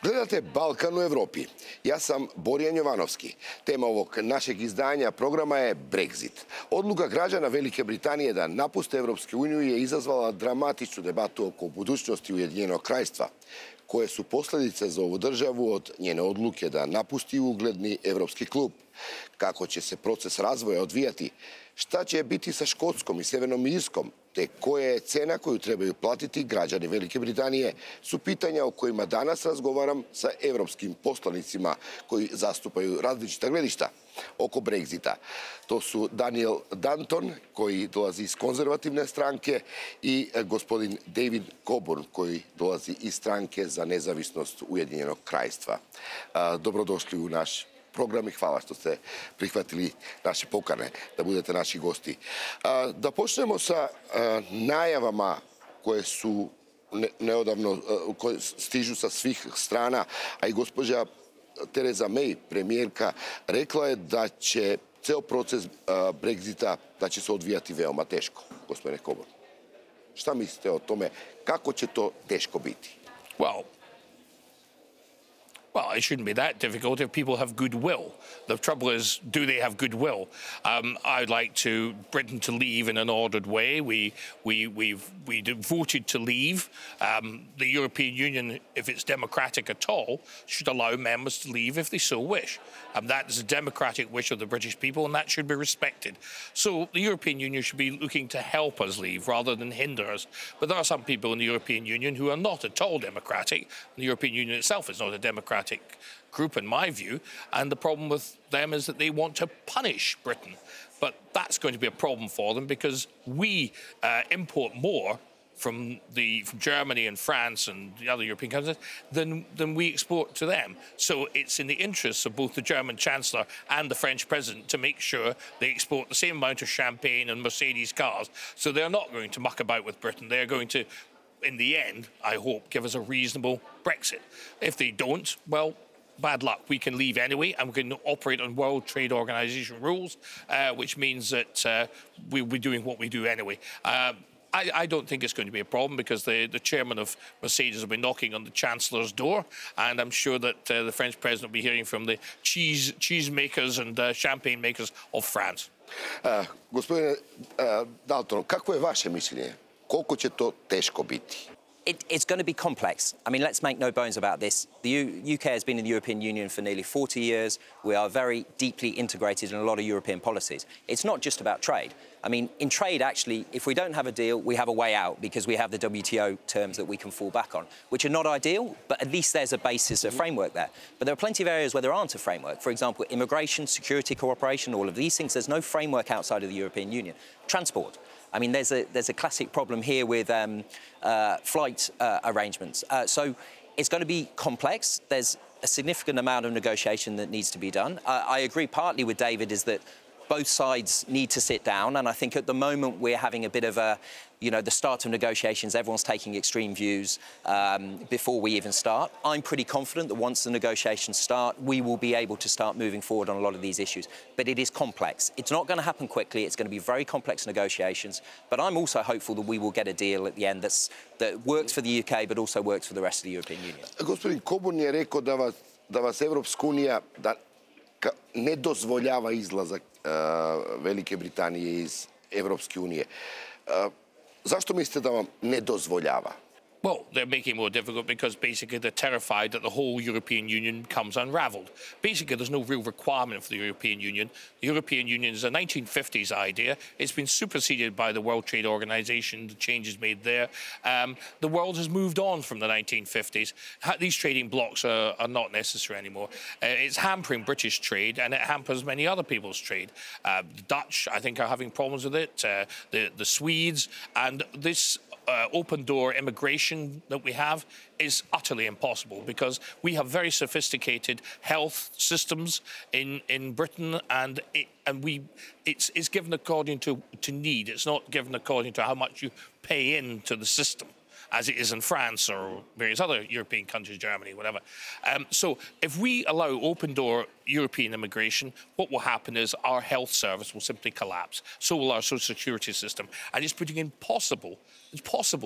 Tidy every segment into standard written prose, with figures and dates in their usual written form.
Gledate Balkan u Evropi. Ja sam Borjan Jovanovski. Tema ovog našeg izdanja programa je Brexit. Odluka građana Velike Britanije da napuste Evropsku uniju je izazvala dramatičnu debatu oko budućnosti Ujedinjenog kraljevstva. Koje su posljedice za ovu državu od njene odluke da napusti ugledni evropski klub? Kako će se proces razvoja odvijati? Šta će biti sa Škotskom i Sjevernom Irskom? Te koja je cena koju trebaju platiti građani Velike Britanije su pitanja o kojima danas razgovaram sa evropskim poslanicima koji zastupaju različita gledišta oko Brexita. To su Danton, koji dolazi iz Konzervativne stranke, i gospodin Dawid Coburn, koji dolazi iz Stranke za nezavisnost Ujedinjenog kraljevstva. Dobrodošli u naš program i hvala što ste prihvatili naše pokane da budete naši gosti. Da počnemo sa najavama koje su neodavno, koje stižu sa svih strana, a i gospođa Theresa May, premijerka, rekla je da će ceo proces Brexita da će se odvijati veoma teško. Gospodine Coburn, šta mislite o tome? Kako će to teško biti? Well, it shouldn't be that difficult if people have goodwill. The trouble is, do they have goodwill? I'd like Britain to leave in an ordered way. We voted to leave. The European Union, if it's democratic at all, should allow members to leave if they so wish. That is a democratic wish of the British people, and that should be respected. So the European Union should be looking to help us leave rather than hinder us. But there are some people in the European Union who are not at all democratic. The European Union itself is not a democratic group, in my view, and the problem with them is that they want to punish Britain. But that's going to be a problem for them because we import more from Germany and France and the other European countries than we export to them. So it's in the interests of both the German Chancellor and the French President to make sure they export the same amount of champagne and Mercedes cars. So they're not going to muck about with Britain. They're going to, in the end, I hope, give us a reasonable Brexit. If they don't, well, bad luck. We can leave anyway, and we can operate on World Trade Organization rules, which means that we'll be doing what we do anyway. I don't think it's going to be a problem because the chairman of Mercedes will be knocking on the Chancellor's door, and I'm sure that the French president will be hearing from the cheese makers and champagne makers of France. Gospodine Dalton, kako je vaše mišljenje? Koliko će to teško biti? It's going to be complex. I mean, let's make no bones about this. The UK has been in the European Union for nearly 40 years. We are very deeply integrated in a lot of European policies. It's not just about trade. I mean, in trade, actually, if we don't have a deal, we have a way out because we have the WTO terms that we can fall back on, which are not ideal, but at least there's a basis, a framework there. But there are plenty of areas where there aren't a framework. For example, immigration, security cooperation, all of these things. There's no framework outside of the European Union. Transport. I mean, there's a classic problem here with flight arrangements. So it's going to be complex. There's a significant amount of negotiation that needs to be done. I agree partly with David is that both sides need to sit down, and I think at the moment we're having a bit of a, the start of negotiations, everyone's taking extreme views before we even start. I'm pretty confident that once the negotiations start, we will be able to start moving forward on a lot of these issues. But it is complex. It's not going to happen quickly. It's going to be very complex negotiations. But I'm also hopeful that we will get a deal at the end that works for the UK, but also works for the rest of the European Union. Gospodin Coburn je rekao da vas Evropska unija ne dozvoljava izlazak Velike Britanije iz Evropske unije. Zašto mislite da vam ne dozvoljava? Well, they're making it more difficult because basically they're terrified that the whole European Union becomes unravelled. Basically, there's no real requirement for the European Union. The European Union is a 1950s idea. It's been superseded by the World Trade Organization, the changes made there. The world has moved on from the 1950s. These trading blocs are not necessary anymore. It's hampering British trade, and it hampers many other people's trade. The Dutch, I think, are having problems with it, the Swedes, and this open-door immigration that we have is utterly impossible because we have very sophisticated health systems in Britain, and it's given according to need. It's not given according to how much you pay into the system. as it is in France or various other European countries, Germany, whatever. So if we allow open-door European immigration, what will happen is our health service will simply collapse. So will our social security system. And it's putting impossible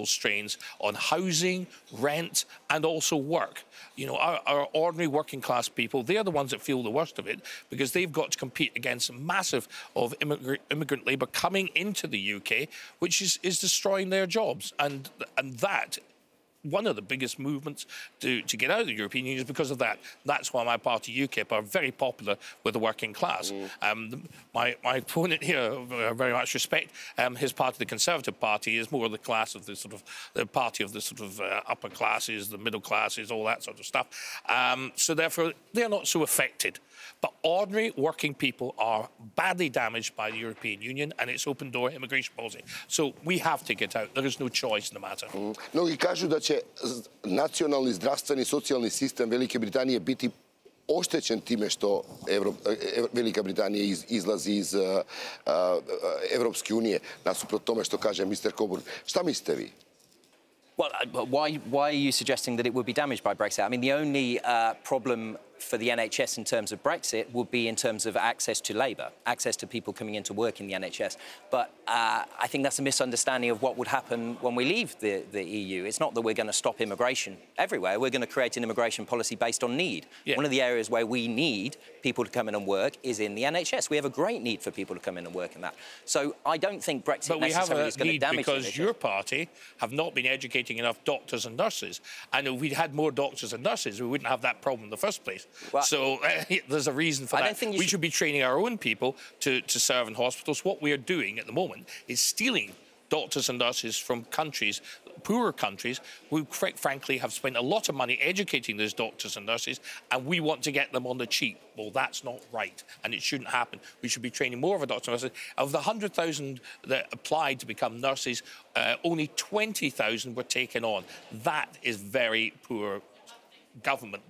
strains on housing, rent, and also work. You know, our ordinary working class people, they're the ones that feel the worst of it because they've got to compete against massive of immigrant labour coming into the UK, which is destroying their jobs. And that, one of the biggest movements to get out of the European Union is because of that. That's why my party, UKIP, are very popular with the working class. My opponent here, very much respect, his party, the Conservative Party, is more the class of the sort of, the party of the sort of upper classes, the middle classes, all that sort of stuff. So therefore, they're not so affected. But ordinary working people are badly damaged by the European Union and its open-door immigration policy. So we have to get out. There is no choice in the matter. Mnogi kažu da će nacionalni, zdravstveni, socijalni sistem Velike Britanije biti oštećen time što Velika Britanija izlazi iz Evropske unije, nasuprot tome što kaže Mr. Coburn. Šta mislite vi? Well, why are you suggesting that it would be damaged by Brexit? I mean, the only problem for the NHS in terms of Brexit would be in terms of access to labour, access to people coming in to work in the NHS. But I think that's a misunderstanding of what would happen when we leave the EU. It's not that we're going to stop immigration everywhere. We're going to create an immigration policy based on need. Yeah. One of the areas where we need people to come in and work is in the NHS. We have a great need for people to come in and work in that. So I don't think Brexit necessarily is going to damage it. But we have a need because your party have not been educating enough doctors and nurses. And if we'd had more doctors and nurses, we wouldn't have that problem in the first place. Well, so there's a reason for that. We should be training our own people to serve in hospitals. What we are doing at the moment is stealing doctors and nurses from countries, poorer countries, who, frankly, have spent a lot of money educating those doctors and nurses, and we want to get them on the cheap. Well, that's not right, and it shouldn't happen. We should be training more of our doctors and nurses. Of the 100,000 that applied to become nurses, only 20,000 were taken on. That is very poor government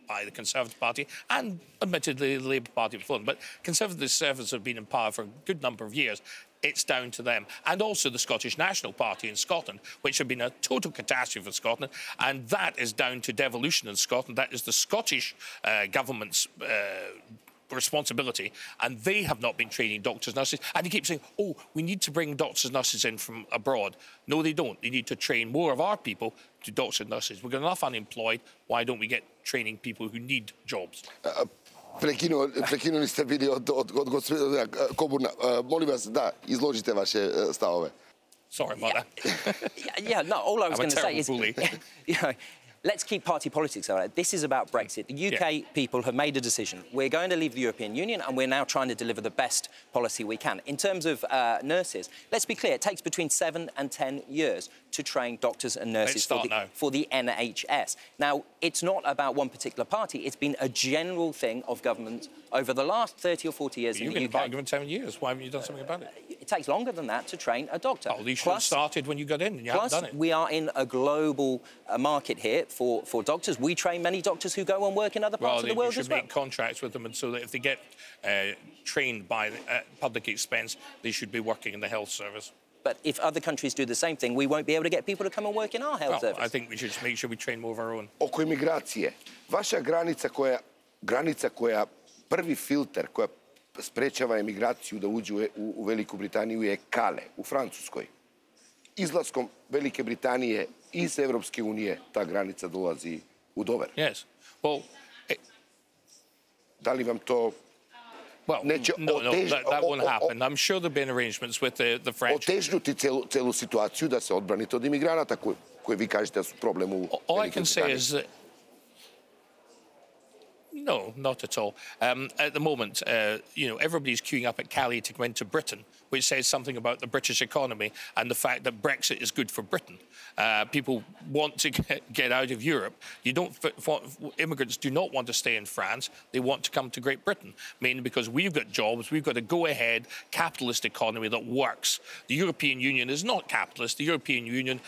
by the Conservative Party and, admittedly, the Labour Party before them. But Conservative servants have been in power for a good number of years. It's down to them. And also the Scottish National Party in Scotland, which have been a total catastrophe for Scotland. And that is down to devolution in Scotland. That is the Scottish government's responsibility, and they have not been training doctors and nurses. And they keep saying, oh, we need to bring doctors and nurses in from abroad. No, they don't. They need to train more of our people to doctors and nurses. We've got enough unemployed. Why don't we get training people who need jobs? Prekinuli ste bili od gospodina Coburna. Molim vas da izložite vaše stavove. Sorry about that. No, all I was going to say is, let's keep party politics out of it. This is about Brexit. The UK people have made a decision. We're going to leave the European Union, and we're now trying to deliver the best policy we can. In terms of nurses, let's be clear, it takes between 7 and 10 years to train doctors and nurses for the NHS. Now, it's not about one particular party. It's been a general thing of government over the last 30 or 40 years in the UK. You've been given 7 years. Why haven't you done something about it? It takes longer than that to train a doctor. Oh, you should have started when you got in, and you haven't done it. We are in a global market here for doctors. We train many doctors who go and work in other parts of the world as well. You should make contracts with them, and so that if they get trained by public expense, they should be working in the health service. But if other countries do the same thing, we won't be able to get people to come and work in our health service. I think we should make sure we train more of our own. Oko imigracije, vaša granica koja prvi filter koja sprečava emigraciju da uđe u Veliku Britaniju je Calais u Francuskoj. Izlaskom Velike Britanije iz Evropske unije ta granica dolazi u Dover. Yes. Well, da li vam to that won't happen. I'm sure there've been arrangements with the French. Otežnuti celu situaciju da se odbranite od imigranata koje vi kažete da su problem u Velikoj Britaniji. All I can say is that no, not at all. At the moment, everybody's queuing up at Calais to go into Britain, which says something about the British economy and the fact that Brexit is good for Britain. People want to get out of Europe. Immigrants do not want to stay in France. They want to come to Great Britain, mainly because we've got jobs. We've got a go-ahead capitalist economy that works. The European Union is not capitalist. The European Union,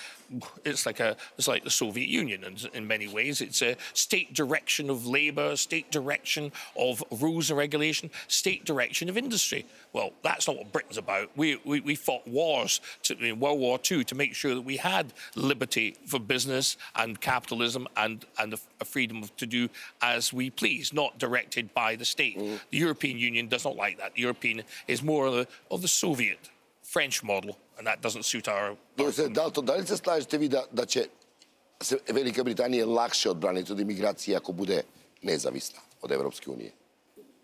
it's like the Soviet Union in many ways. It's a state direction of labour, state state direction of rules and regulation, state direction of industry. Well, that's not what Britain's about. We fought wars in World War II to make sure that we had liberty for business and capitalism and a freedom to do as we please, not directed by the state. The European Union does not like that. The European is more of the Soviet, French model, and that doesn't suit our... Dalton, da li se slažete vi da će se Velika Britanija lakše odbraniti od imigracije ako bude nezavisna od Evropske unije?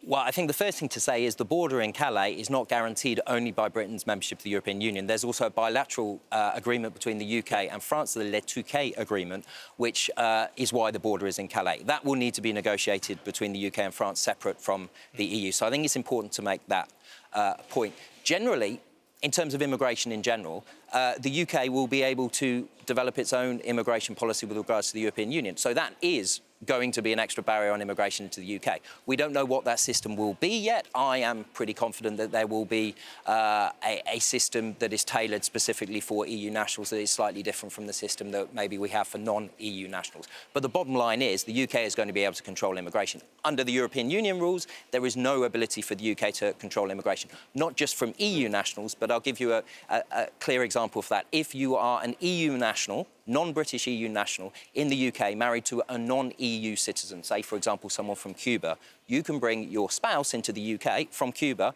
Well, I think the first thing to say is the border in Calais is not guaranteed only by Britain's membership of the European Union. There's also a bilateral agreement between the UK and France, the Le Touquet agreement, which is why the border is in Calais. That will need to be negotiated between the UK and France separate from the EU. So I think it's important to make that point. Generally, in terms of immigration in general, the UK will be able to develop its own immigration policy with regards to the European Union. So that is going to be an extra barrier on immigration into the UK. We don't know what that system will be yet. I am pretty confident that there will be a system that is tailored specifically for EU nationals that is slightly different from the system that maybe we have for non-EU nationals. But the bottom line is the UK is going to be able to control immigration. Under the European Union rules, there is no ability for the UK to control immigration, not just from EU nationals, but I'll give you a clear example of that. If you are an EU national, non-British EU national in the UK married to a non-EU citizen, say, for example, someone from Cuba, you can bring your spouse into the UK from Cuba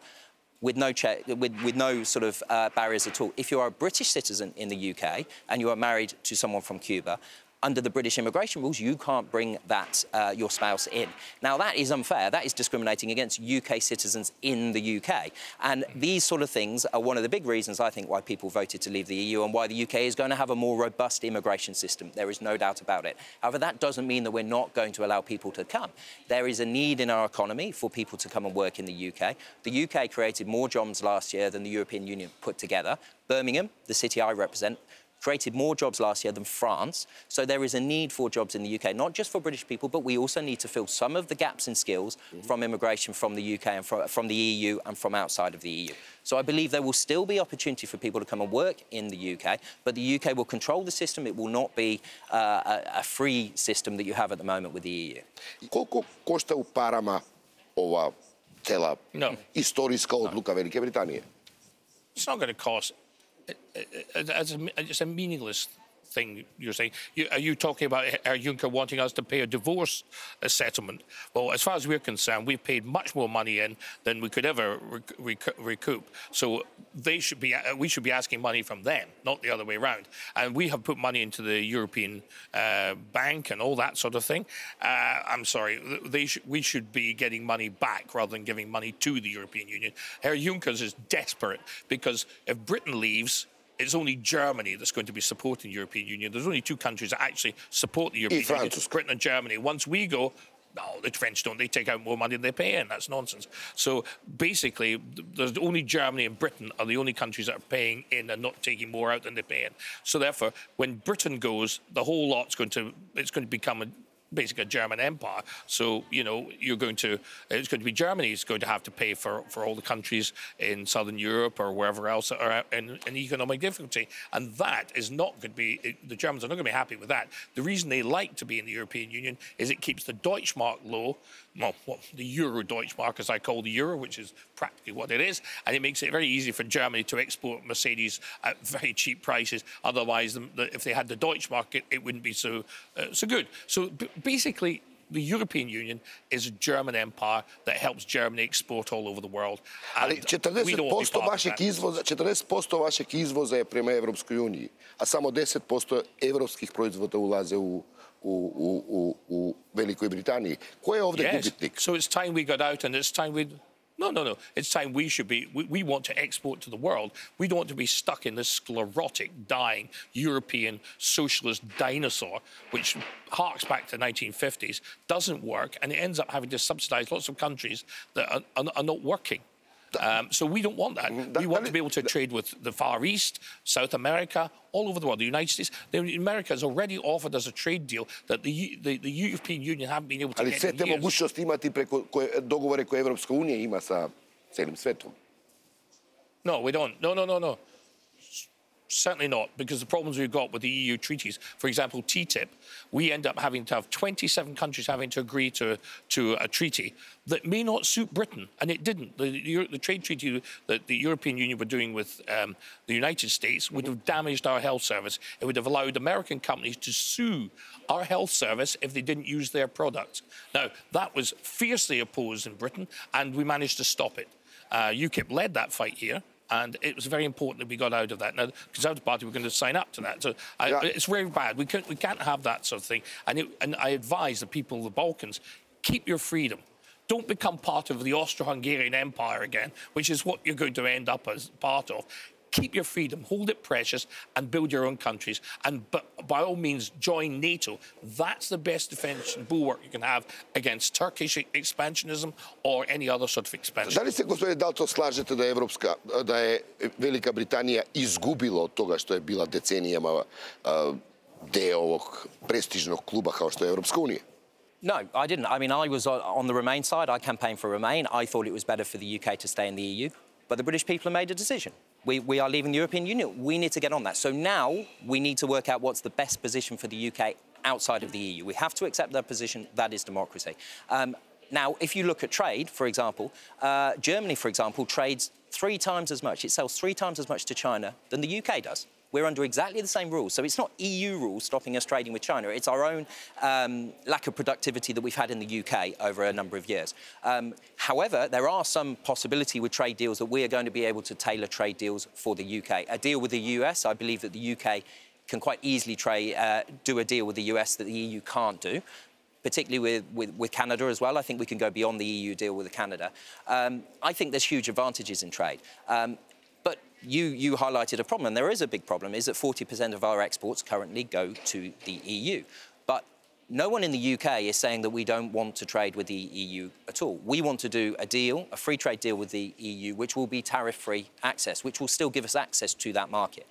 with no sort of barriers at all. If you are a British citizen in the UK and you are married to someone from Cuba, under the British immigration rules, you can't bring that your spouse in. Now, that is unfair. That is discriminating against UK citizens in the UK. And these sort of things are one of the big reasons, I think, why people voted to leave the EU and why the UK is going to have a more robust immigration system. There is no doubt about it. However, that doesn't mean that we're not going to allow people to come. There is a need in our economy for people to come and work in the UK. The UK created more jobs last year than the European Union put together. Birmingham, the city I represent, created more jobs last year than France. So there is a need for jobs in the UK, not just for British people, but we also need to fill some of the gaps in skills from immigration from the UK and from the EU and from outside of the EU. So I believe there will still be opportunity for people to come and work in the UK, but the UK will control the system. It will not be a free system that you have at the moment with the EU. Koliko košta u parama ova cela istorijska odluka Velike Britanije? It's not going to cost... It's a meaningless thing you're saying. Are you talking about Herr Juncker wanting us to pay a divorce settlement? Well, as far as we're concerned, we've paid much more money in than we could ever recoup. So we should be asking money from them, not the other way around. And we have put money into the European Bank and all that sort of thing. I'm sorry, we should be getting money back rather than giving money to the European Union. Herr Juncker is desperate because if Britain leaves, it's only Germany that's going to be supporting the European Union. There's only two countries that actually support the European Union, Britain and Germany. Once we go, no, the French don't. They take out more money than they pay in. That's nonsense. So basically, there's only Germany and Britain are the only countries that are paying in and not taking more out than they pay in. So therefore, when Britain goes, the whole lot's going to become basically a German empire. So, you know, it's going to be Germany who's going to have to pay for all the countries in Southern Europe or wherever else that are in economic difficulty. And that is not going to be, the Germans are not going to be happy with that. The reason they like to be in the European Union is it keeps the Deutschmark low, well, the Euro Deutschmark, as I call the Euro, which is practically what it is, and it makes it very easy for Germany to export Mercedes at very cheap prices. Otherwise, if they had the Deutschmark, it wouldn't be so good. So basically, the European Union is a German empire that helps Germany export all over the world. Ali 40% vašeg izvoza je prema Evropskoj uniji, a samo 10% evropskih proizvoda ulaze u Velikoj Britaniji. Ko je ovdje gubitnik? So it's time we got out and it's time we... No. It's time we want to export to the world. We don't want to be stuck in this sclerotic, dying European socialist dinosaur, which harks back to the 1950s, doesn't work, and it ends up having to subsidize lots of countries that are not working. So we don't want that. We want to be able to trade with the Far East, South America, all over the world, the United States. America has already offered us a trade deal that the European Union haven't been able to get in years. Ali sve te mogućnosti imati preko dogovore koje Evropska unija ima sa celim svetom. No, we don't. No. Certainly not, because the problems we've got with the EU treaties, for example, TTIP, we end up having to have 27 countries having to agree to a treaty that may not suit Britain, and it didn't. The trade treaty that the European Union were doing with the United States would have damaged our health service. It would have allowed American companies to sue our health service if they didn't use their products. Now, that was fiercely opposed in Britain, and we managed to stop it. UKIP led that fight here. And it was very important that we got out of that. Now, the Conservative Party were going to sign up to that. So it's very bad. We can't have that sort of thing. And I advise the people of the Balkans, keep your freedom. Don't become part of the Austro-Hungarian Empire again, which is what you're going to end up as part of. Keep your freedom, hold it precious, and build your own countries. But by all means, join NATO. That's the best defense and bulwark you can have against Turkish expansionism or any other sort of expansion. Da li se, gospodine Dalton, slažete da je Velika Britanija izgubila od toga što je bila decenijama deo ovog prestižnog kluba kao što je Evropska unija? No, I didn't. I mean, I was on the Remain side. I campaigned for Remain. I thought it was better for the UK to stay in the EU. But the British people have made a decision. We are leaving the European Union. We need to get on that. So now we need to work out what's the best position for the UK outside of the EU. We have to accept their position. That is democracy. Now, if you look at trade, for example, Germany, for example, trades 3 times as much. It sells 3 times as much to China than the UK does. We're under exactly the same rules. So it's not EU rules stopping us trading with China. It's our own lack of productivity that we've had in the UK over a number of years. However, there are some possibility with trade deals that we are going to be able to tailor trade deals for the UK. A deal with the US, I believe that the UK can quite easily do a deal with the US that the EU can't do, particularly with Canada as well. I think we can go beyond the EU deal with Canada. I think there's huge advantages in trade. But you highlighted a problem, and there is a big problem, is that 40% of our exports currently go to the EU. But no one in the UK is saying that we don't want to trade with the EU at all. We want to do a deal, a free trade deal with the EU, which will be tariff-free access, which will still give us access to that market.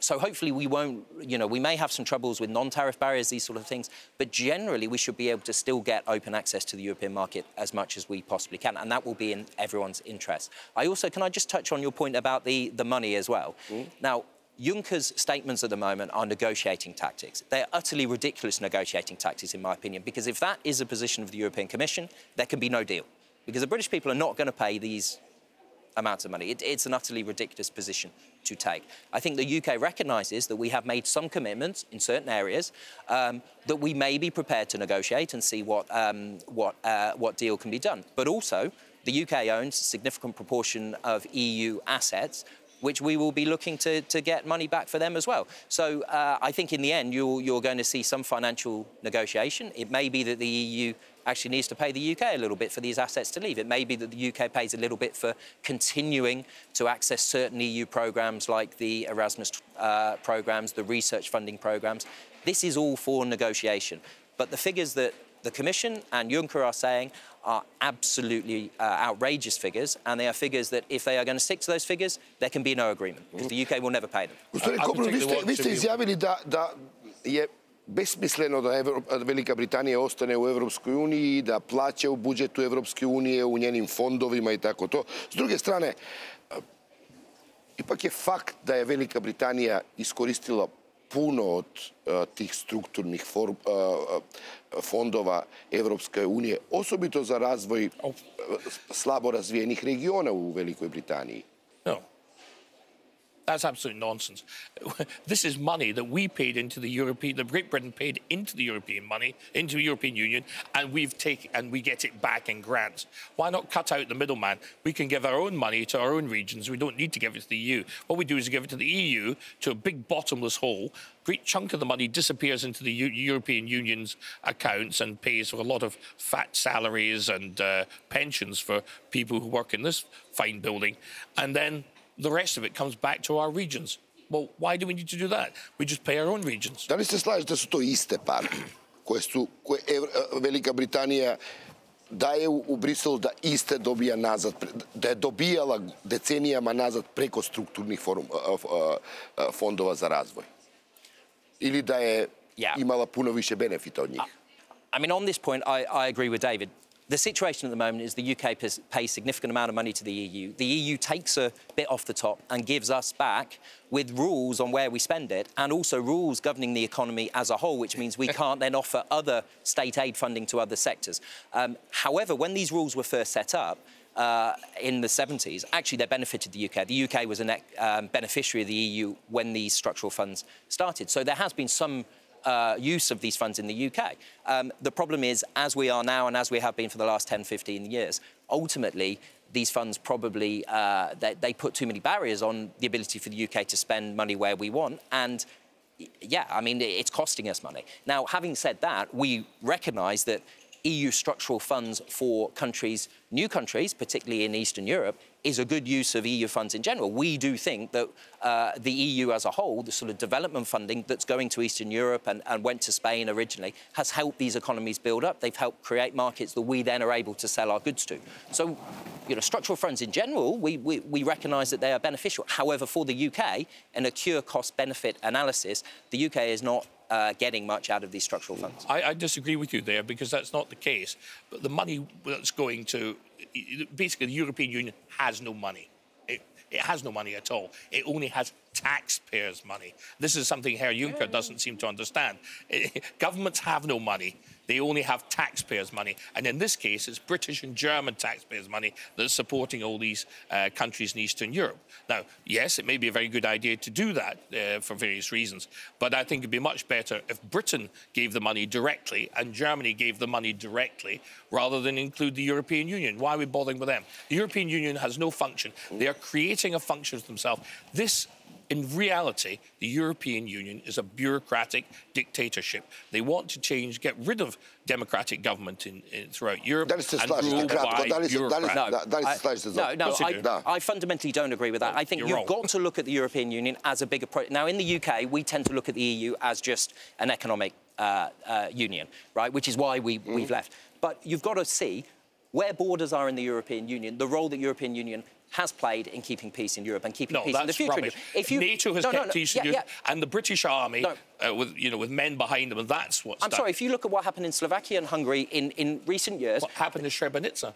So hopefully we won't, we may have some troubles with non-tariff barriers, these sort of things, but generally we should be able to still get open access to the European market as much as we possibly can, and that will be in everyone's interest. Can I just touch on your point about the money as well? Now, Juncker's statements at the moment are negotiating tactics. They're utterly ridiculous negotiating tactics, in my opinion, because if that is a position of the European Commission, there can be no deal, because the British people are not going to pay these amounts of money. It's an utterly ridiculous position to take. I think the UK recognises that we have made some commitments in certain areas that we may be prepared to negotiate and see what deal can be done. But also, the UK owns a significant proportion of EU assets, which we will be looking to get money back for them as well. So I think in the end, you're going to see some financial negotiation. It may be that the EU actually needs to pay the UK a little bit for these assets to leave. It may be that the UK pays a little bit for continuing to access certain EU programmes like the Erasmus programmes, the research funding programmes. This is all for negotiation. But the figures that the Commission and Juncker are saying are absolutely outrageous figures, and they are figures that if they are going to stick to those figures, there can be no agreement, because the UK will never pay them. Gospodine Coburn, vi ste izjavili da je besmisleno da Velika Britanija ostane u Evropskoj uniji, da plaća u budžetu Evropske unije, u njenim fondovima i tako to. S druge strane, ipak je fakt da je Velika Britanija iskoristila puno od tih strukturnih fondova Evropske unije, osobito za razvoj slabo razvijenih regiona u Velikoj Britaniji. No. That's absolute nonsense. This is money that we paid into that Great Britain paid into the European Union, and we get it back in grants. Why not cut out the middleman? We can give our own money to our own regions. We don't need to give it to the EU. What we do is give it to the EU, to a big bottomless hole. A great chunk of the money disappears into the European Union's accounts and pays for a lot of fat salaries and pensions for people who work in this fine building. And then the rest of it comes back to our regions. Well, why do we need to do that? We just pay our own regions. Da li se slažete da su to iste pare koje Velika Britanija daje u Briselu, da iste dobija nazad, da je dobijala decenijama nazad preko strukturnih fondova za razvoj? Ili da je imala puno više benefita od njih? I mean, on this point, I agree with David. The situation at the moment is the UK pays a significant amount of money to the EU. The EU takes a bit off the top and gives us back with rules on where we spend it and also rules governing the economy as a whole, which means we can't then offer other state aid funding to other sectors. However, when these rules were first set up, in the 70s, actually they benefited the UK. The UK was a net beneficiary of the EU when these structural funds started. So there has been some use of these funds in the UK. The problem is, as we are now and as we have been for the last 10, 15 years, ultimately these funds probably, they put too many barriers on the ability for the UK to spend money where we want. And yeah, I mean, it's costing us money. Now, having said that, we recognise that EU structural funds for countries, new countries, particularly in Eastern Europe, is a good use of EU funds in general. We do think that the EU as a whole, the sort of development funding that's going to Eastern Europe and went to Spain originally, has helped these economies build up. They've helped create markets that we then are able to sell our goods to. So, you know, structural funds in general, we recognise that they are beneficial. However, for the UK, in a pure cost-benefit analysis, the UK is not getting much out of these structural funds. I disagree with you there, because that's not the case. But the money that's going to... Basically, the European Union has no money. It has no money at all. It only has taxpayers' money. This is something Herr Juncker doesn't seem to understand. Governments have no money. They only have taxpayers' money. And in this case, it's British and German taxpayers' money that's supporting all these countries in Eastern Europe. Now, yes, it may be a very good idea to do that for various reasons, but I think it'd be much better if Britain gave the money directly and Germany gave the money directly, rather than include the European Union. Why are we bothering with them? The European Union has no function. They are creating a function for themselves. In reality, the European Union is a bureaucratic dictatorship. They want to change, get rid of democratic government throughout Europe and rule by bureaucrats. I fundamentally don't agree with that. I think you've got to look at the European Union as a bigger project. Now, in the UK, we tend to look at the EU as just an economic union, right, which is why we've left. But you've got to see where borders are in the European Union, the role that the European Union has played in keeping peace in Europe and keeping peace in the future. Rubbish. NATO has kept peace in Europe, and the British army, with men behind them, and that's what's done. I'm sorry, if you look at what happened in Slovakia and Hungary in recent years... What happened in Srebrenica?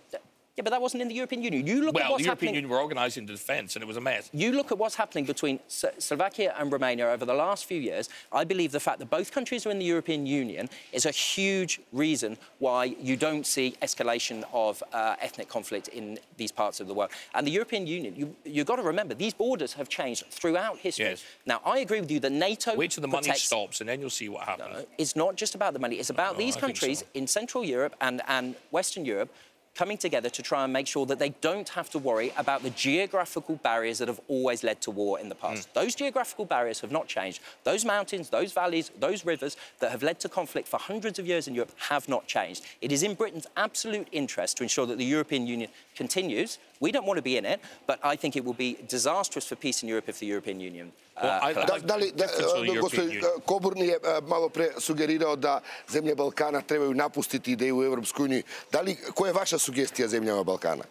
Yeah, but that wasn't in the European Union. You look at what's the European Union were organising the defence, and it was a mess. You look at what's happening between Slovakia and Romania over the last few years. I believe the fact that both countries are in the European Union is a huge reason why you don't see escalation of ethnic conflict in these parts of the world. And the European Union, you've got to remember, these borders have changed throughout history. Yes. Now, I agree with you that NATO Wait till the money stops, and then you'll see what happens. No, it's not just about the money. It's about these countries in Central Europe and Western Europe coming together to try and make sure that they don't have to worry about the geographical barriers that have always led to war in the past. Those geographical barriers have not changed. Those mountains, those valleys, those rivers that have led to conflict for hundreds of years in Europe have not changed. It is in Britain's absolute interest to ensure that the European Union continues. We don't want to be in it, but I think it will be disastrous for peace in Europe if the European Union Gospodin Coburn je malo pre sugerirao da zemlje Balkana trebaju napustiti ideju u Evropskoj uniji. Koja je vaša sugestija zemljama Balkana?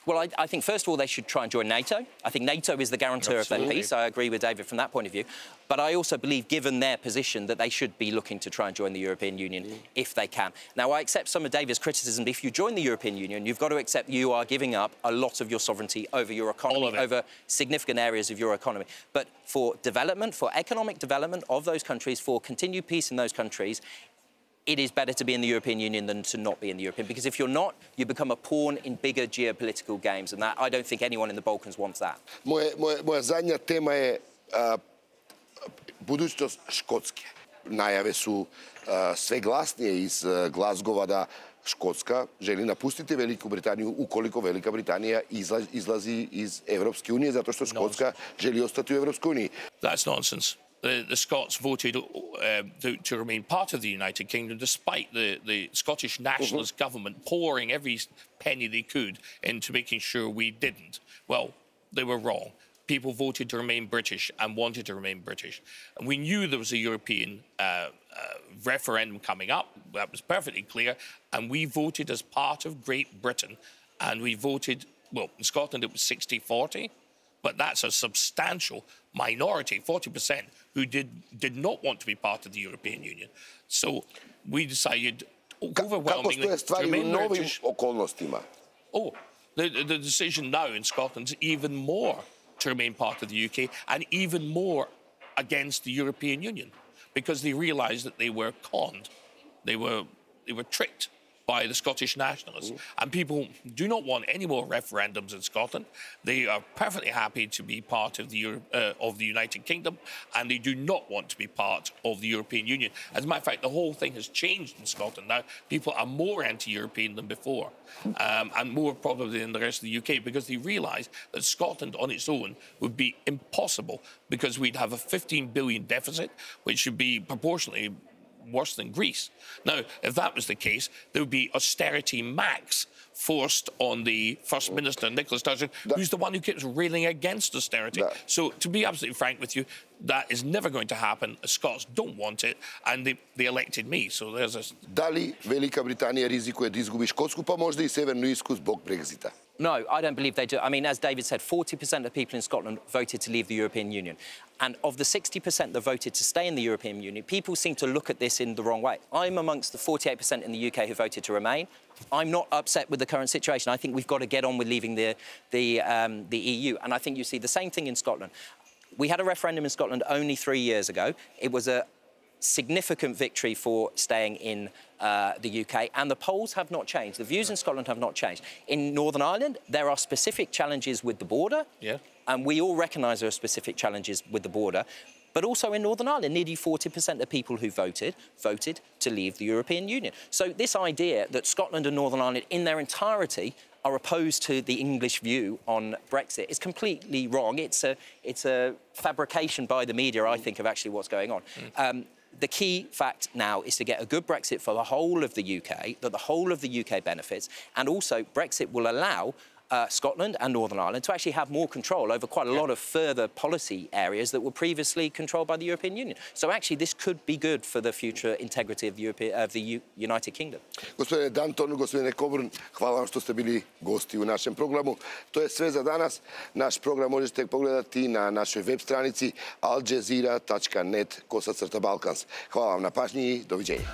Well, I think, first of all, they should try and join NATO. I think NATO is the guarantor of their peace. I agree with David from that point of view. But I also believe, given their position, that they should be looking to try and join the European Union if they can. Now, I accept some of David's criticism. If you join the European Union, you've got to accept you are giving up a lot of your sovereignty over your economy, over significant areas of your economy. But for development, for economic development of those countries, for continued peace in those countries, it is better to be in the European Union than to not be in the European, because if you're not, you become a pawn in bigger geopolitical games, and that I don't think anyone in the Balkans wants that. Moja zadnja tema je budućnost Škotske. Najave su sve glasnije iz Glasgowa da Škotska želi napustiti Veliku Britaniju ukoliko Velika Britanija izlazi iz Evropske unije, zato što Škotska želi ostati u Evropskoj uniji. That's nonsense. The Scots voted to remain part of the United Kingdom, despite the Scottish nationalist government pouring every penny they could into making sure we didn't. Well, they were wrong. People voted to remain British and wanted to remain British. And we knew there was a European referendum coming up. That was perfectly clear. And we voted as part of Great Britain. And we voted, well, in Scotland it was 60-40. But that's a substantial minority, 40%, who did not want to be part of the European Union. So we decided Kako stoje stvari u novim okolnostima? Oh, the decision now in Scotland is even more to remain part of the UK and even more against the European Union because they realised that they were conned. They were tricked by the Scottish nationalists. And people do not want any more referendums in Scotland. They are perfectly happy to be part of the United Kingdom, and they do not want to be part of the European Union. As a matter of fact, the whole thing has changed in Scotland now. People are more anti-European than before, and more probably than the rest of the UK, because they realise that Scotland on its own would be impossible, because we'd have a 15 billion deficit, which should be proportionally worse than Greece. Now, if that was the case, there would be austerity max forced on the First Minister, Nicola Sturgeon, who's the one who keeps railing against austerity. So, to be absolutely frank with you, that is never going to happen. The Scots don't want it, and they elected me. So there's a... Da li Velika Britanija rizikuje da izgubi Škotsku, pa možda I Severnu Irsku zbog Brexita? No, I don't believe they do. I mean, as David said, 40% of people in Scotland voted to leave the European Union. And of the 60% that voted to stay in the European Union, people seem to look at this in the wrong way. I'm amongst the 48% in the UK who voted to remain. I'm not upset with the current situation. I think we've got to get on with leaving the EU. And I think you see the same thing in Scotland. We had a referendum in Scotland only 3 years ago. It was a significant victory for staying in the UK, and the polls have not changed. The views in Scotland have not changed. In Northern Ireland, there are specific challenges with the border, and we all recognise there are specific challenges with the border. But also in Northern Ireland, nearly 40% of people who voted to leave the European Union. So this idea that Scotland and Northern Ireland in their entirety are opposed to the English view on Brexit is completely wrong. It's a fabrication by the media, I think, of actually what's going on. The key fact now is to get a good Brexit for the whole of the UK, that the whole of the UK benefits, and also Brexit will allow Scotland and Northern Ireland to actually have more control over quite a lot of further policy areas that were previously controlled by the European Union. So actually this could be good for the future integrity of the United Kingdom. Gospodine Danton, gospodine Coburn, hvala vam što ste bili gosti u našem programu. To je sve za danas. Naš program možete pogledati na našoj web stranici aljazeera.net/Balkans. Hvala vam na pažnji I doviđenja.